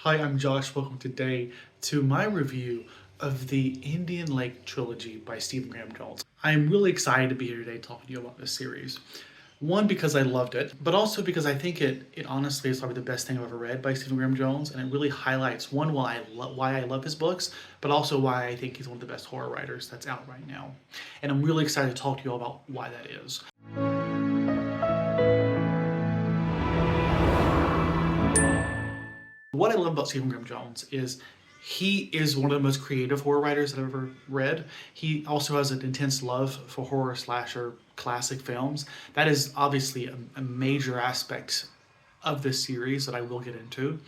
Hi, I'm Josh. Welcome today to my review of the Indian Lake Trilogy by Stephen Graham Jones. I'm really excited to be here today talking to you about this series. One, because I loved it, but also because I think it honestly is probably the best thing I've ever read by Stephen Graham Jones, and it really highlights, one, why I love his books, but also why I think he's one of the best horror writers that's out right now. And I'm really excited to talk to you all about why that is. What I love about Stephen Graham Jones is he is one of the most creative horror writers I've ever read. He also has an intense love for horror slasher classic films. That is obviously a major aspect of this series that I will get into,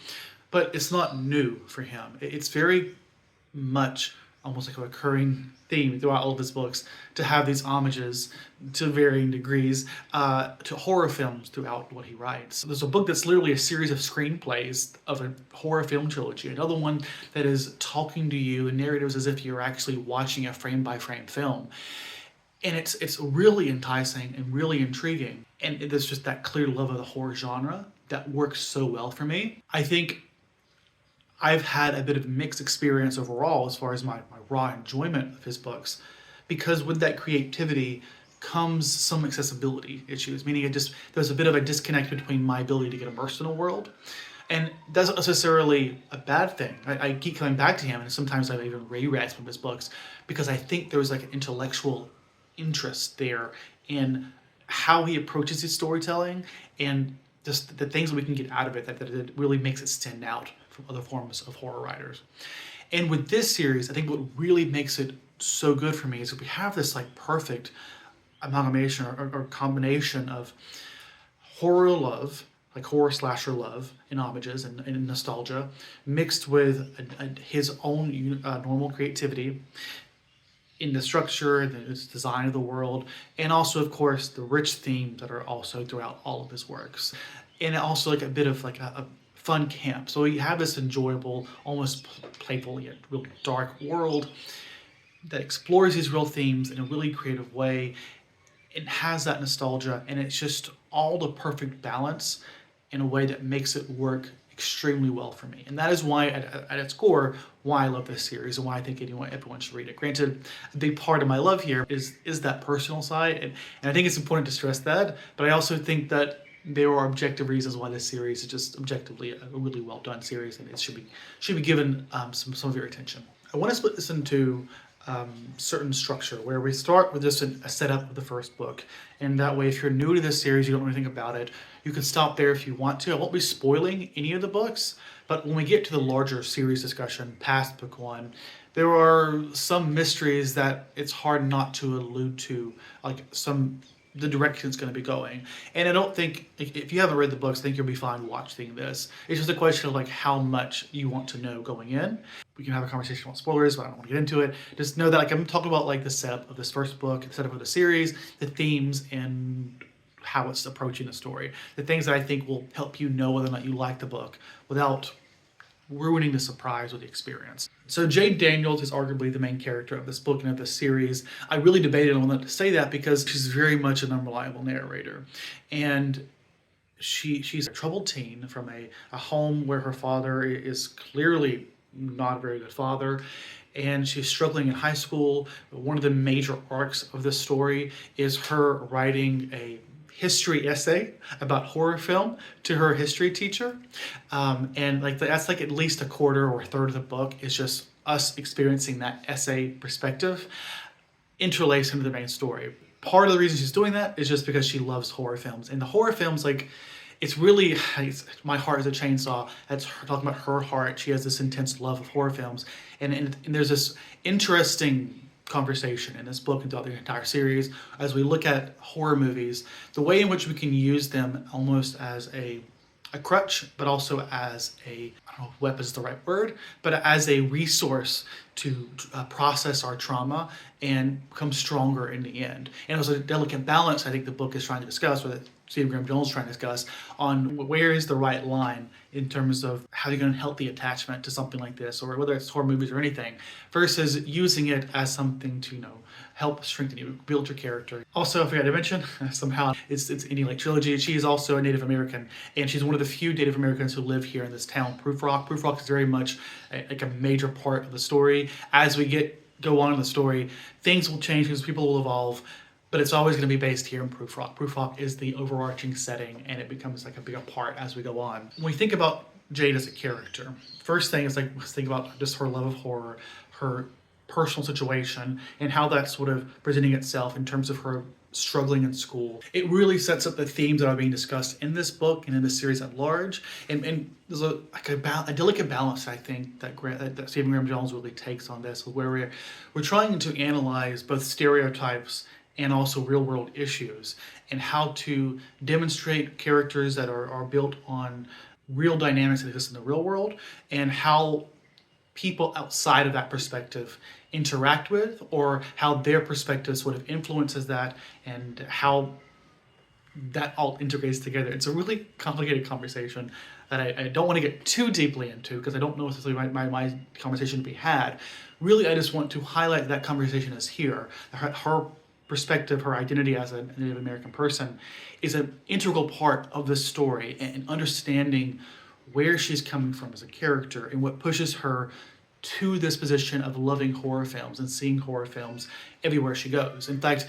but it's not new for him. It's very much almost like a recurring theme throughout all of his books to have these homages to varying degrees to horror films throughout what he writes. There's a book that's literally a series of screenplays of a horror film trilogy, another one that is talking to you in narratives as if you're actually watching a frame-by-frame film. And it's really enticing and really intriguing. And there's just that clear love of the horror genre that works so well for me. I think I've had a bit of a mixed experience overall as far as my raw enjoyment of his books, because with that creativity comes some accessibility issues, meaning there's a bit of a disconnect between my ability to get immersed in a world. And that's not necessarily a bad thing. I keep coming back to him, and sometimes I've even reread some of his books because I think there's like an intellectual interest there in how he approaches his storytelling and just the things that we can get out of it that it really makes it stand out from other forms of horror writers. And with this series, I think what really makes it so good for me is that we have this like perfect amalgamation or combination of horror love, like horror slasher love and homages and nostalgia, mixed with his own normal creativity in the structure and the design of the world, and also, of course, the rich themes that are also throughout all of his works. And also like a bit of like a fun camp. So you have this enjoyable, almost playful yet real dark world that explores these real themes in a really creative way. It has that nostalgia, and it's just all the perfect balance in a way that makes it work extremely well for me. And that is why, at its core, why I love this series and why I think everyone should read it. Granted, a big part of my love here is that personal side, and I think it's important to stress that, but I also think that there are objective reasons why this series is just objectively a really well done series, and it should be given some of your attention. I want to split this into certain structure where we start with just a setup of the first book, and that way if you're new to this series, you don't know anything about it, you can stop there if you want to. I won't be spoiling any of the books, but when we get to the larger series discussion past book one, there are some mysteries that it's hard not to allude to, like the direction it's going to be going. And I don't think, if you haven't read the books, I think you'll be fine watching this. It's just a question of like how much you want to know going in. We can have a conversation about spoilers, but I don't want to get into it. Just know that like I'm talking about like the setup of this first book, the setup of the series, the themes, and how it's approaching the story. The things that I think will help you know whether or not you like the book without ruining the surprise with the experience. So Jade Daniels is arguably the main character of this book and of this series. I really debated on whether to say that because she's very much an unreliable narrator. And she's a troubled teen from a home where her father is clearly not a very good father, and she's struggling in high school. One of the major arcs of this story is her writing a history essay about horror film to her history teacher, and like that's like at least a quarter or a third of the book is just us experiencing that essay perspective interlaced into the main story. Part of the reason she's doing that is just because she loves horror films, and the horror films, like, it's really, my heart is a chainsaw. That's her talking about her heart. She has this intense love of horror films, and there's this interesting conversation in this book and throughout the entire series as we look at horror movies, the way in which we can use them almost as a crutch, but also as I don't know if weapon is the right word, but as a resource to process our trauma and become stronger in the end. And it was a delicate balance I think the book is trying to discuss, where Stephen Graham Jones is trying to discuss on where is the right line in terms of how you're going to healthy attachment to something like this, or whether it's horror movies or anything, versus using it as something to, help strengthen you, build your character. Also, I forgot to mention, somehow it's Indian Lake Trilogy. She is also a Native American, and she's one of the few Native Americans who live here in this town, Proof Rock. Proof Rock is very much like a major part of the story. As we go on in the story, things will change because people will evolve, but it's always going to be based here in Proof Rock. Proof Rock is the overarching setting, and it becomes like a bigger part as we go on. When we think about Jade as a character, first thing is let's think about just her love of horror, her personal situation, and how that's sort of presenting itself in terms of her struggling in school. It really sets up the themes that are being discussed in this book and in the series at large, and there's a delicate balance, I think, that Stephen Graham Jones really takes on this, where we're trying to analyze both stereotypes and also real-world issues, and how to demonstrate characters that are built on real dynamics that exist in the real world, and how people outside of that perspective interact with, or how their perspective sort of influences that, and how that all integrates together. It's a really complicated conversation that I don't want to get too deeply into, because I don't know necessarily my conversation to be had. Really, I just want to highlight that conversation is here. Her perspective, her identity as a Native American person is an integral part of this story, and understanding where she's coming from as a character and what pushes her to this position of loving horror films and seeing horror films everywhere she goes. In fact,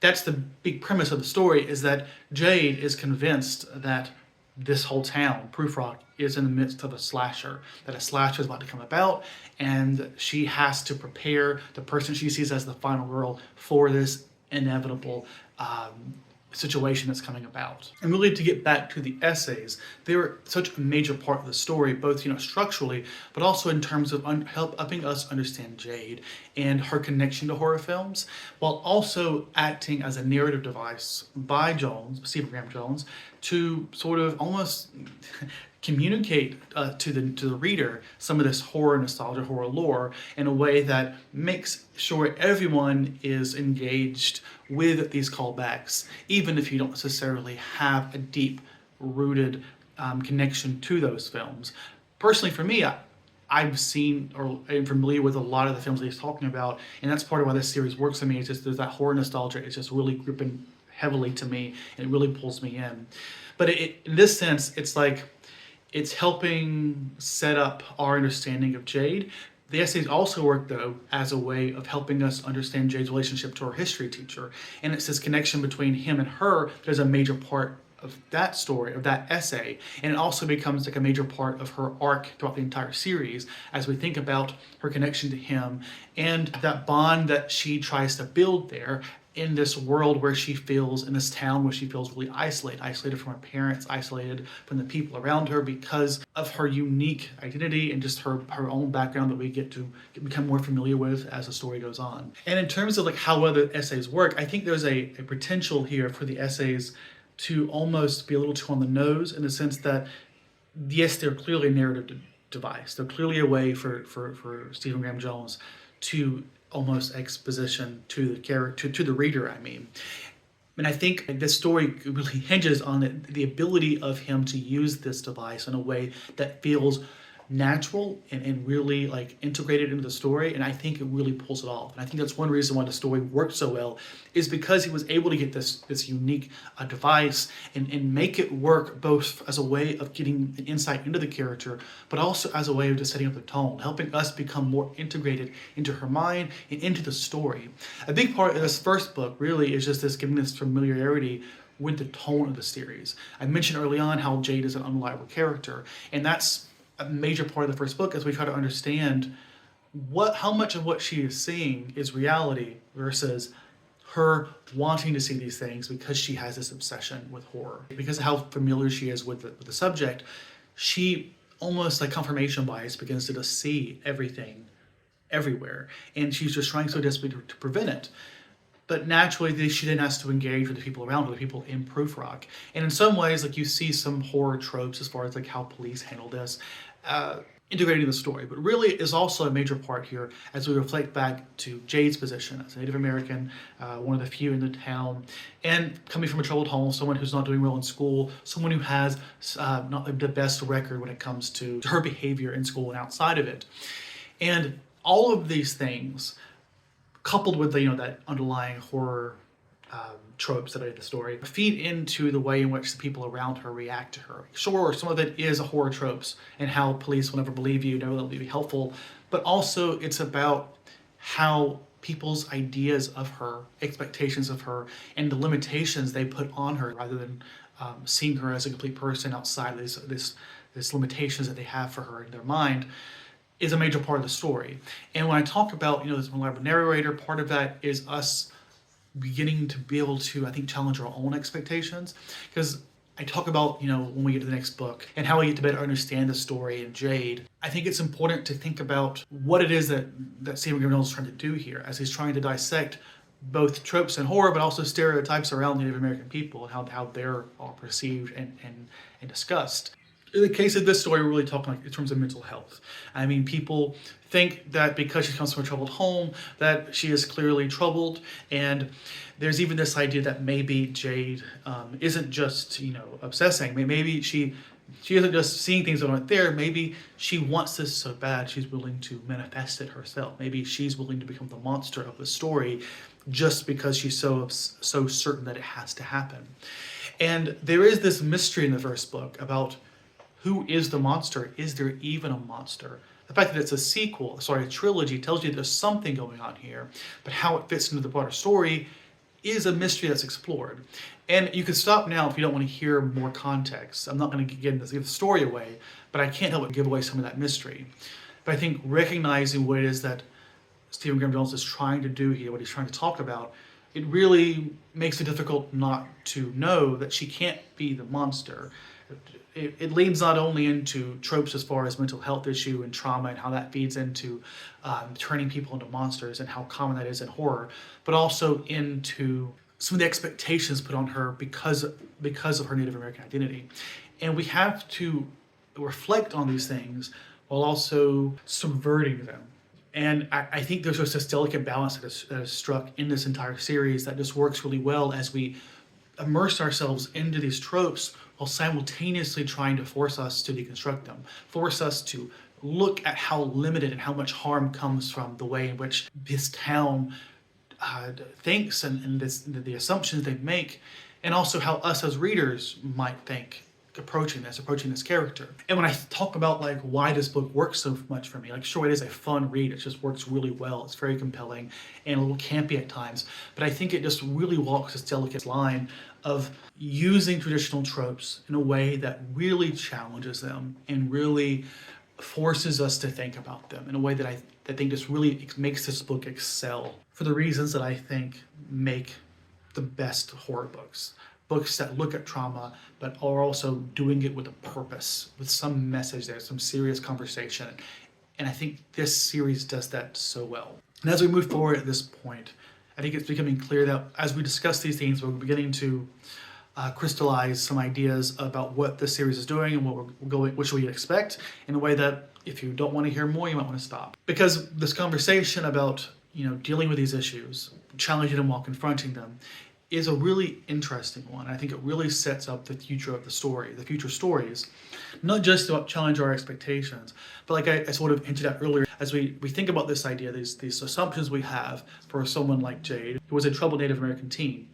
that's the big premise of the story, is that Jade is convinced that this whole town, Proof Rock, is in the midst of a slasher, that a slasher is about to come about, and she has to prepare the person she sees as the final girl for this inevitable situation that's coming about. And really, to get back to the essays, they were such a major part of the story, both structurally, but also in terms of helping us understand Jade and her connection to horror films, while also acting as a narrative device by Stephen Graham Jones, to sort of almost communicate to the reader some of this horror nostalgia, horror lore, in a way that makes sure everyone is engaged with these callbacks, even if you don't necessarily have a deep-rooted connection to those films. Personally, for me, I've seen or am familiar with a lot of the films that he's talking about, and that's part of why this series works for me. It's just there's that horror nostalgia. It's just really gripping heavily to me, and it really pulls me in. But in this sense, it's like it's helping set up our understanding of Jade. The essays also work, though, as a way of helping us understand Jade's relationship to her history teacher. And it's this connection between him and her that is a major part of that story, of that essay. And it also becomes like a major part of her arc throughout the entire series, as we think about her connection to him and that bond that she tries to build there in this world where she feels, in this town where she feels really isolated from her parents, isolated from the people around her, because of her unique identity and just her own background that we get to become more familiar with as the story goes on. And in terms of like how other essays work, I think there's a potential here for the essays to almost be a little too on the nose, in the sense that, yes, they're clearly a narrative device. They're clearly a way for Stephen Graham Jones to almost exposition to the character, to the reader, I mean. And I think this story really hinges on the ability of him to use this device in a way that feels natural and really like integrated into the story, and I think it really pulls it off. And I think that's one reason why the story worked so well, is because he was able to get this unique device and make it work both as a way of getting an insight into the character, but also as a way of just setting up the tone, helping us become more integrated into her mind and into the story. A big part of this first book really is just this giving this familiarity with the tone of the series. I mentioned early on how Jade is an unreliable character, and that's a major part of the first book, as we try to understand how much of what she is seeing is reality versus her wanting to see these things because she has this obsession with horror. Because of how familiar she is with the subject, she almost like confirmation bias begins to just see everything everywhere, and she's just trying so desperately to prevent it. But naturally, she then has to engage with the people around her, the people in Proof Rock. And in some ways, like, you see some horror tropes as far as like how police handle this. integrating the story, but really is also a major part here as we reflect back to Jade's position as a Native American, one of the few in the town, and coming from a troubled home, someone who's not doing well in school, someone who has not the best record when it comes to her behavior in school and outside of it. And all of these things, coupled with that underlying horror tropes that are in the story, feed into the way in which the people around her react to her. Sure, some of it is horror tropes and how police will never believe you, never will be helpful, but also it's about how people's ideas of her, expectations of her, and the limitations they put on her rather than seeing her as a complete person outside of these limitations that they have for her in their mind is a major part of the story. And when I talk about, this reliable narrator, part of that is us beginning to be able to, I think, challenge our own expectations. Because I talk about, when we get to the next book and how we get to better understand the story in Jade, I think it's important to think about what it is that Stephen Graham is trying to do here as he's trying to dissect both tropes and horror, but also stereotypes around Native American people and how they're all perceived and discussed. In the case of this story, we're really talking in terms of mental health. I mean, people think that because she comes from a troubled home, that she is clearly troubled, and there's even this idea that maybe Jade isn't just obsessing. Maybe she isn't just seeing things that aren't there. Maybe she wants this so bad she's willing to manifest it herself. Maybe she's willing to become the monster of the story just because she's so certain that it has to happen. And there is this mystery in the first book about who is the monster? Is there even a monster? The fact that it's a trilogy, tells you there's something going on here, but how it fits into the broader story is a mystery that's explored. And you can stop now if you don't want to hear more context. I'm not going to give the story away, but I can't help but give away some of that mystery. But I think recognizing what it is that Stephen Graham Jones is trying to do here, what he's trying to talk about, it really makes it difficult not to know that she can't be the monster. It leads not only into tropes as far as mental health issue and trauma and how that feeds into turning people into monsters and how common that is in horror, but also into some of the expectations put on her because of her Native American identity. And we have to reflect on these things while also subverting them. And I think there's just this delicate balance that is struck in this entire series that just works really well as we immerse ourselves into these tropes while simultaneously trying to force us to deconstruct them, force us to look at how limited and how much harm comes from the way in which this town thinks and the assumptions they make, and also how us as readers might think approaching this character. And when I talk about why this book works so much for me, sure, it is a fun read, it just works really well, it's very compelling and a little campy at times, but I think it just really walks this delicate line of using traditional tropes in a way that really challenges them and really forces us to think about them in a way that I think just really makes this book excel for the reasons that I think make the best horror books. Books that look at trauma, but are also doing it with a purpose, with some message there, some serious conversation. And I think this series does that so well. And as we move forward at this point, I think it's becoming clear that as we discuss these themes, we're beginning to crystallize some ideas about what this series is doing and what we expect in a way that if you don't want to hear more, you might want to stop. Because this conversation about dealing with these issues, challenging them while confronting them, is a really interesting one. I think it really sets up the future of the story, the future stories, not just to challenge our expectations, but like I sort of hinted at earlier, as we think about this idea, these assumptions we have for someone like Jade, who was a troubled Native American teen,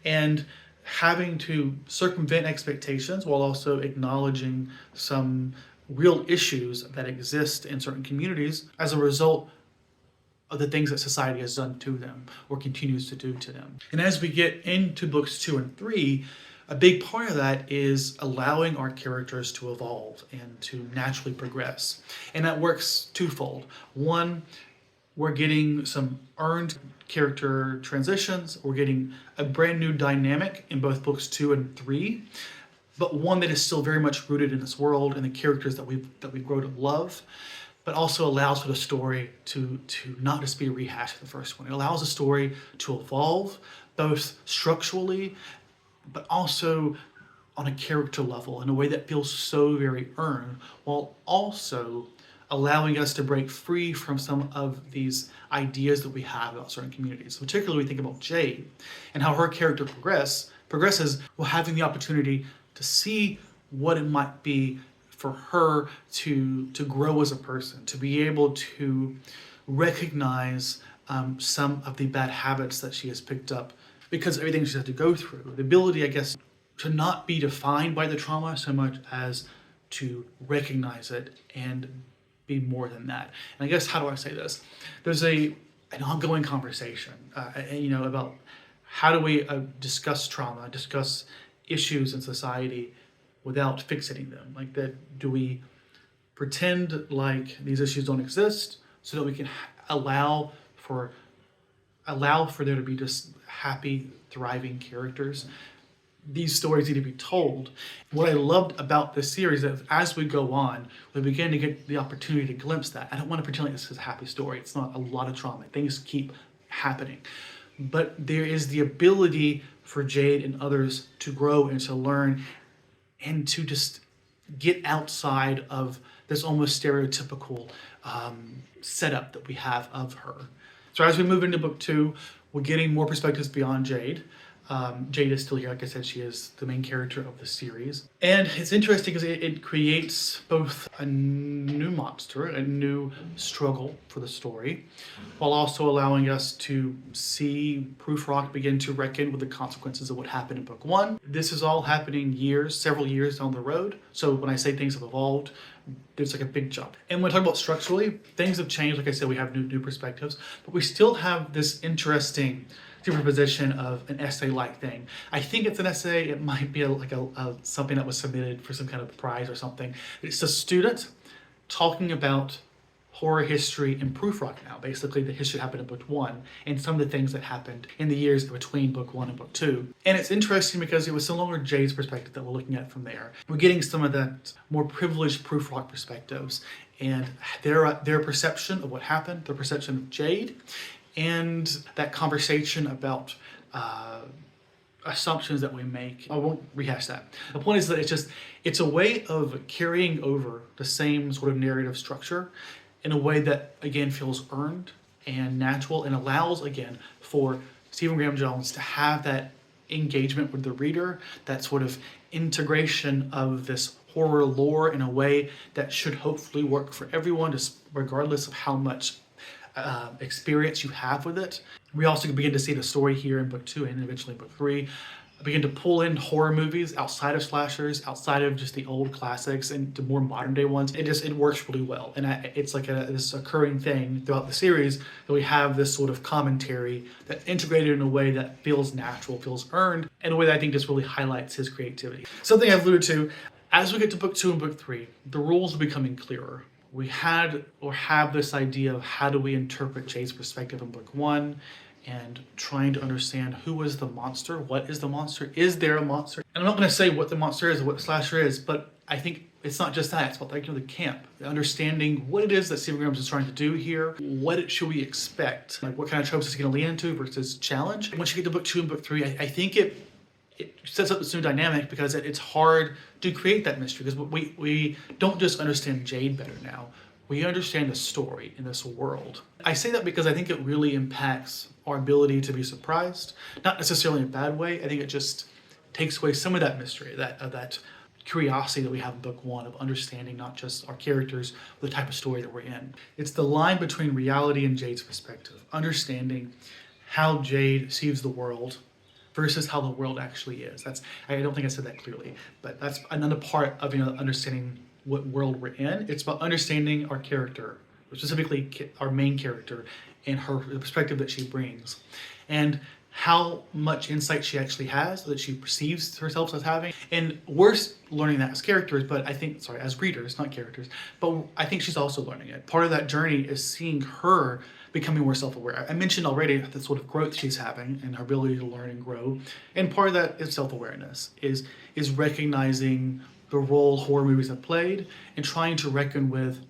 and having to circumvent expectations while also acknowledging some real issues that exist in certain communities as a result of the things that society has done to them or continues to do to them. And as we get into books 2 and 3, a big part of that is allowing our characters to evolve and to naturally progress. And that works twofold. One, we're getting some earned character transitions. We're getting a brand new dynamic in both books 2 and 3, but one that is still very much rooted in this world and the characters that we grow to love, but also allows for the story to not just be a rehash of the first one. It allows the story to evolve, both structurally, but also on a character level in a way that feels so very earned, while also allowing us to break free from some of these ideas that we have about certain communities. Particularly, we think about Jade and how her character progresses while having the opportunity to see what it might be for her to grow as a person, to be able to recognize some of the bad habits that she has picked up because of everything she's had to go through. The ability, I guess, to not be defined by the trauma so much as to recognize it and be more than that. And I guess, how do I say this? There's an ongoing conversation, about how do we discuss trauma, discuss issues in society without fixating them? Like, that, do we pretend like these issues don't exist so that we can allow for there to be just happy, thriving characters? These stories need to be told. What I loved about this series is as we go on, we begin to get the opportunity to glimpse that. I don't want to pretend like this is a happy story. It's not a lot of trauma. Things keep happening. But there is the ability for Jade and others to grow and to learn and to just get outside of this almost stereotypical setup that we have of her. So as we move into book 2, we're getting more perspectives beyond Jade. Jade is still here. Like I said, she is the main character of the series. And it's interesting because it creates both a new monster, a new struggle for the story, while also allowing us to see Prufrock begin to reckon with the consequences of what happened in book 1. This is all happening several years down the road. So when I say things have evolved, there's like a big jump. And when I talk about structurally, things have changed. Like I said, we have new perspectives, but we still have this interesting superposition of an essay-like thing. I think it's an essay. It might be something that was submitted for some kind of prize or something. It's a student talking about horror history in Prufrock now. Basically, the history happened in book 1 and some of the things that happened in the years between book 1 and book 2. And it's interesting because it was no longer Jade's perspective that we're looking at from there. We're getting some of that more privileged Prufrock perspectives and their perception of what happened, their perception of Jade, and that conversation about assumptions that we make. I won't rehash that. The point is that it's a way of carrying over the same sort of narrative structure in a way that, again, feels earned and natural and allows, again, for Stephen Graham Jones to have that engagement with the reader, that sort of integration of this horror lore in a way that should hopefully work for everyone, just regardless of how much experience you have with it. We also begin to see the story here in book 2 and eventually book 3 begin to pull in horror movies outside of slashers, outside of just the old classics, and to more modern day ones. It works really well, and it's like this occurring thing throughout the series that we have this sort of commentary that's integrated in a way that feels natural, feels earned, in a way that I think just really highlights his creativity. Something I've alluded to, as we get to book 2 and book 3, the rules are becoming clearer. We have this idea of how do we interpret Jade's perspective in book 1, and trying to understand who is the monster, what is the monster, is there a monster? And I'm not going to say what the monster is or what the slasher is, but I think it's not just that, it's about the camp, understanding what it is that Stephen Graham is trying to do here, what should we expect, like what kind of tropes is he going to lean into versus challenge. Once you get to book 2 and book 3, I think it sets up this new dynamic because it's hard to create that mystery because we don't just understand Jade better now. We understand the story in this world. I say that because I think it really impacts our ability to be surprised, not necessarily in a bad way. I think it just takes away some of that mystery, that curiosity that we have in book 1 of understanding not just our characters, but the type of story that we're in. It's the line between reality and Jade's perspective, understanding how Jade sees the world versus how the world actually is. I don't think I said that clearly, but that's another part of understanding what world we're in. It's about understanding our character, specifically our main character, and the perspective that she brings, and how much insight she actually has, that she perceives herself as having. And we're learning that as characters, but as readers, not characters, but I think she's also learning it. Part of that journey is seeing her becoming more self-aware. I mentioned already the sort of growth she's having and her ability to learn and grow. And part of that is self-awareness, is recognizing the role horror movies have played and trying to reckon with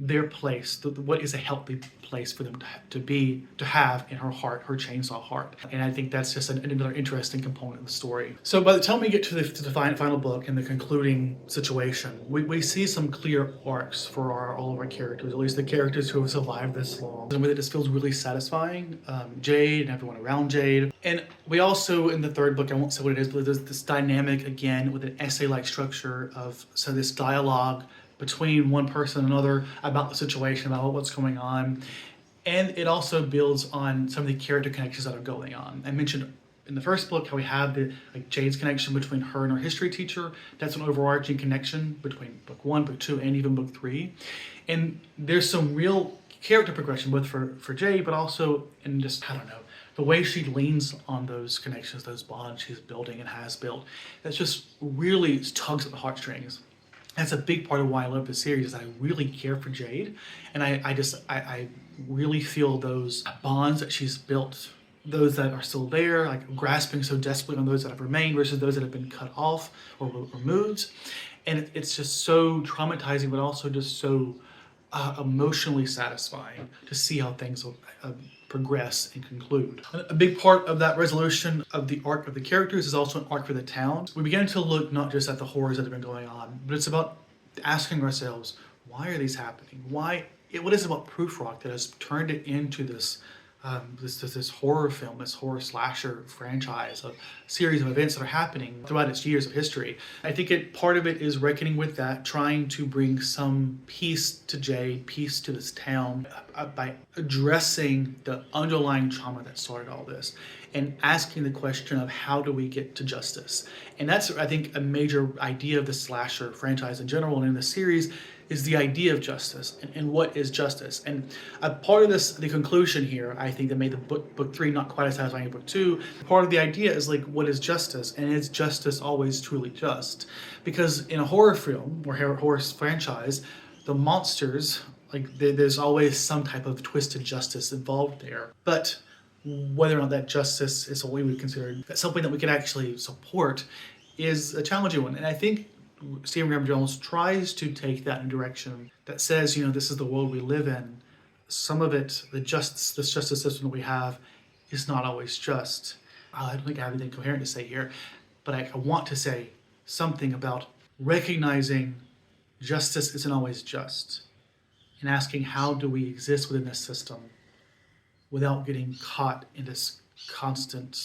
their place, what is a healthy place for them to have in her heart, her chainsaw heart. And I think that's just another interesting component of the story. So by the time we get to the final book and the concluding situation, we see some clear arcs for all of our characters, at least the characters who have survived this long. In a way that just feels really satisfying. Jade and everyone around Jade. And we also, in the third book, I won't say what it is, but there's this dynamic again with an essay-like structure of this dialogue between one person and another about the situation, about what's going on. And it also builds on some of the character connections that are going on. I mentioned in the first book how we have Jade's connection between her and her history teacher. That's an overarching connection between book 1, book 2, and even book 3. And there's some real character progression both for Jade, but also in just, I don't know, the way she leans on those connections, those bonds she's building and has built. That's just really tugs at the heartstrings. That's a big part of why I love this series, is I really care for Jade, and I really feel those bonds that she's built, those that are still there, like grasping so desperately on those that have remained versus those that have been cut off or removed. And it's just so traumatizing, but also just so emotionally satisfying to see how things will progress and conclude. A big part of that resolution of the arc of the characters is also an arc for the town. We begin to look not just at the horrors that have been going on, but it's about asking ourselves, why are these happening? What is it about Proof Rock that has turned it into this horror film, this horror slasher franchise, a series of events that are happening throughout its years of history? I think part of it is reckoning with that, trying to bring some peace to Jade, peace to this town, by addressing the underlying trauma that started all this, and asking the question of how do we get to justice? And that's, I think, a major idea of the slasher franchise in general, and in the series, is the idea of justice and what is justice. And a part of this, the conclusion here, I think that made the book 3 not quite as satisfying as book 2. Part of the idea is like, what is justice? And is justice always truly just? Because in a horror film or horror franchise, the monsters, there's always some type of twisted justice involved there. But whether or not that justice is what we would consider something that we can actually support is a challenging one. And I think Stephen Graham Jones tries to take that in a direction that says, this is the world we live in. Some of it, this justice system that we have, is not always just. I don't think I have anything coherent to say here, but I want to say something about recognizing justice isn't always just, and asking how do we exist within this system without getting caught in this constant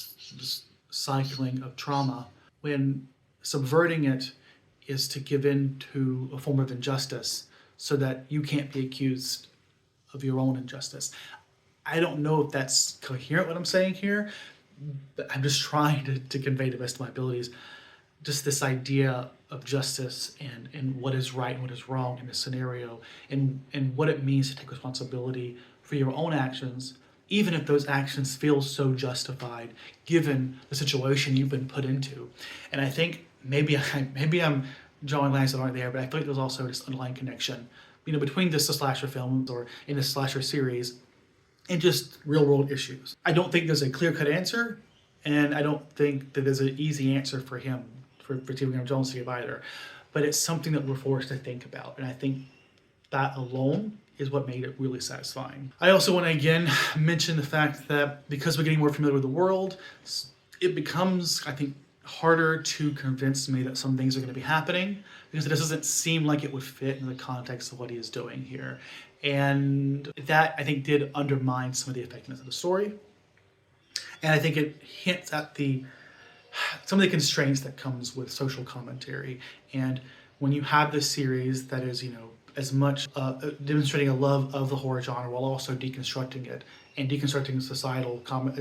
cycling of trauma, when subverting it is to give in to a form of injustice so that you can't be accused of your own injustice. I don't know if that's coherent what I'm saying here, but I'm just trying to convey the best of my abilities just this idea of justice and what is right and what is wrong in this scenario, and what it means to take responsibility for your own actions, even if those actions feel so justified given the situation you've been put into. And I think maybe I'm drawing lines that aren't there, but I feel like there's also this underlying connection, between the slasher films or in the slasher series and just real world issues. I don't think there's a clear-cut answer, and I don't think that there's an easy answer for Stephen Graham Jones to give either. But it's something that we're forced to think about, and I think that alone is what made it really satisfying. I also want to again mention the fact that because we're getting more familiar with the world, it becomes, I think, harder to convince me that some things are going to be happening, because it just doesn't seem like it would fit in the context of what he is doing here. And that, I think, did undermine some of the effectiveness of the story. And I think it hints at some of the constraints that comes with social commentary. And when you have this series that is, as much demonstrating a love of the horror genre while also deconstructing it and deconstructing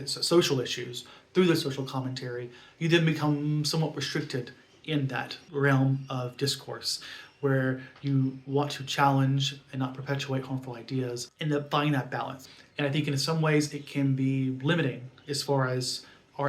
social issues through the social commentary, you then become somewhat restricted in that realm of discourse, where you want to challenge and not perpetuate harmful ideas and find that balance. And I think in some ways it can be limiting as far as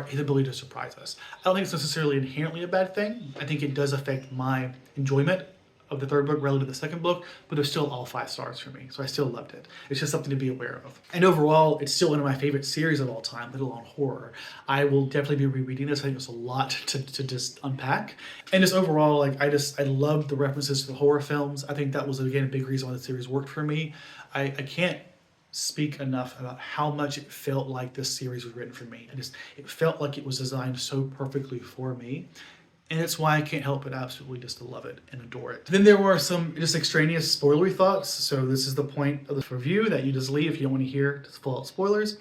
his ability to surprise us. I don't think it's necessarily inherently a bad thing. I think it does affect my enjoyment of the third book relative to the second book, but they're still all 5 stars for me. So I still loved it. It's just something to be aware of. And overall, it's still one of my favorite series of all time, let alone horror. I will definitely be rereading this. I think there's a lot to just unpack. And just overall, like I love the references to the horror films. I think that was, again, a big reason why the series worked for me. I can't speak enough about how much it felt like this series was written for me. It felt like it was designed so perfectly for me. And it's why I can't help but absolutely just love it and adore it. Then there were some just extraneous spoilery thoughts. So this is the point of this review that you just leave if you don't want to hear just full out spoilers.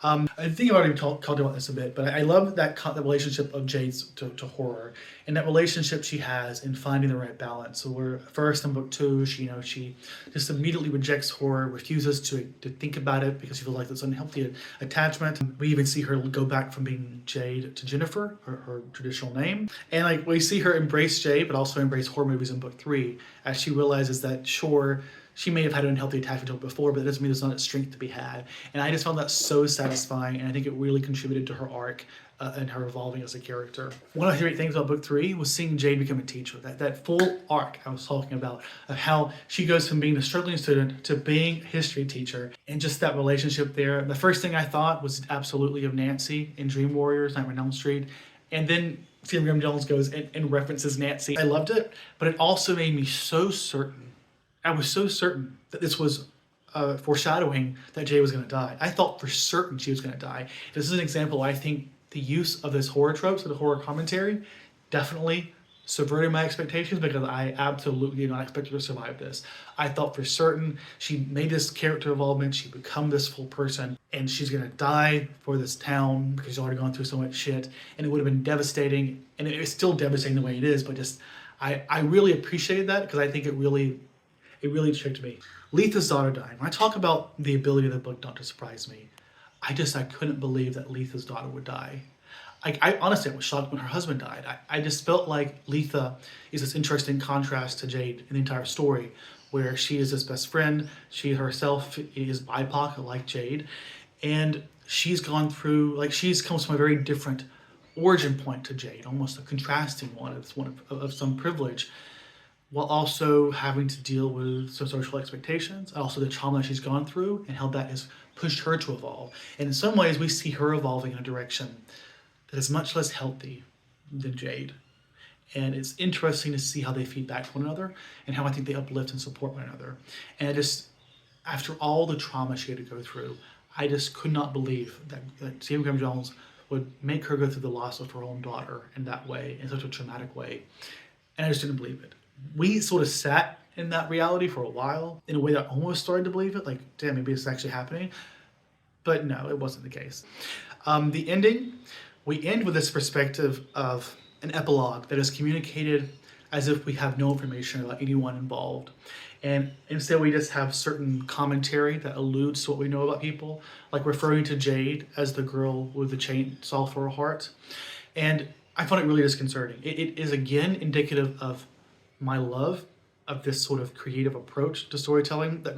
I think I've already talked about this a bit, but I love that relationship of Jade's to horror, and that relationship she has in finding the right balance. So where first in book 2, she just immediately rejects horror, refuses to think about it because she feels like it's an unhealthy attachment. We even see her go back from being Jade to Jennifer, her traditional name. And like we see her embrace Jade, but also embrace horror movies in book 3, as she realizes that sure, she may have had an unhealthy attachment to it before, but that doesn't mean there's not a strength to be had. And I just found that so satisfying, and I think it really contributed to her arc and her evolving as a character. One of the great things about book 3 was seeing Jade become a teacher. That full arc I was talking about, of how she goes from being a struggling student to being a history teacher, and just that relationship there. The first thing I thought was absolutely of Nancy in Dream Warriors, Nightmare on Elm Street, and then Stephen Graham Jones goes and references Nancy. I loved it, but it also made me so certain. I was so certain that this was foreshadowing that Jay was going to die. I thought for certain she was going to die. This is an example. I think the use of this horror tropes and the horror commentary definitely subverted my expectations, because I absolutely did not expect her to survive this. I thought for certain she made this character involvement, she'd become this full person, and she's going to die for this town because she's already gone through so much shit, and it would have been devastating, and it's still devastating the way it is, but just I really appreciated that, because I think it really tricked me. Letha's daughter died. When I talk about the ability of the book not to surprise me, I couldn't believe that Letha's daughter would die. I honestly was shocked when her husband died. I just felt like Letha is this interesting contrast to Jade in the entire story, where she is his best friend. She herself is BIPOC like Jade, and she's gone through, like, she's comes from a very different origin point to Jade, almost a contrasting one. It's one of some privilege, while also having to deal with some social expectations, and also the trauma she's gone through and how that has pushed her to evolve. And in some ways, we see her evolving in a direction that is much less healthy than Jade. And it's interesting to see how they feed back to one another, and how I think they uplift and support one another. And after all the trauma she had to go through, I just could not believe that Stephen Graham Jones would make her go through the loss of her own daughter in that way, in such a traumatic way. And I just didn't believe it. We sort of sat in that reality for a while in a way that I almost started to believe it, like, damn, maybe it's actually happening. But no, it wasn't the case. The ending, we end with this perspective of an epilogue that is communicated as if we have no information about anyone involved. And instead we just have certain commentary that alludes to what we know about people, like referring to Jade as the girl with the chainsaw for her heart. And I found it really disconcerting. It is again indicative of my love of this sort of creative approach to storytelling that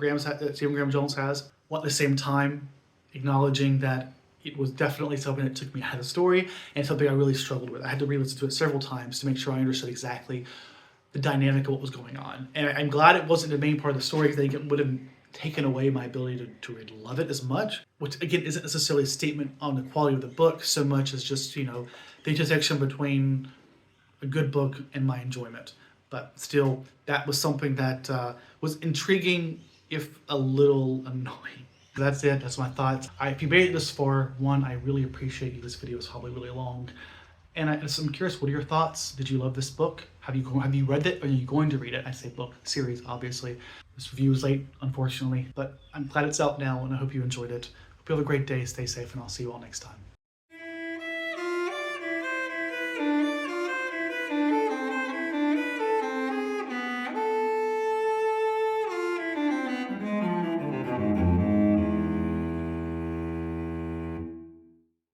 Stephen Graham Jones has, while at the same time acknowledging that it was definitely something that took me out of the story, and something I really struggled with. I had to re-listen to it several times to make sure I understood exactly the dynamic of what was going on. And I'm glad it wasn't the main part of the story, because I think it would have taken away my ability to really love it as much, which again isn't necessarily a statement on the quality of the book so much as just, the intersection between a good book and my enjoyment. But still, that was something that was intriguing, if a little annoying. That's it. That's my thoughts. If you made it this far, one, I really appreciate you. This video is probably really long. And I'm curious, what are your thoughts? Did you love this book? Have you read it? Or are you going to read it? I say book, series, obviously. This review is late, unfortunately. But I'm glad it's out now, and I hope you enjoyed it. Hope you have a great day. Stay safe, and I'll see you all next time.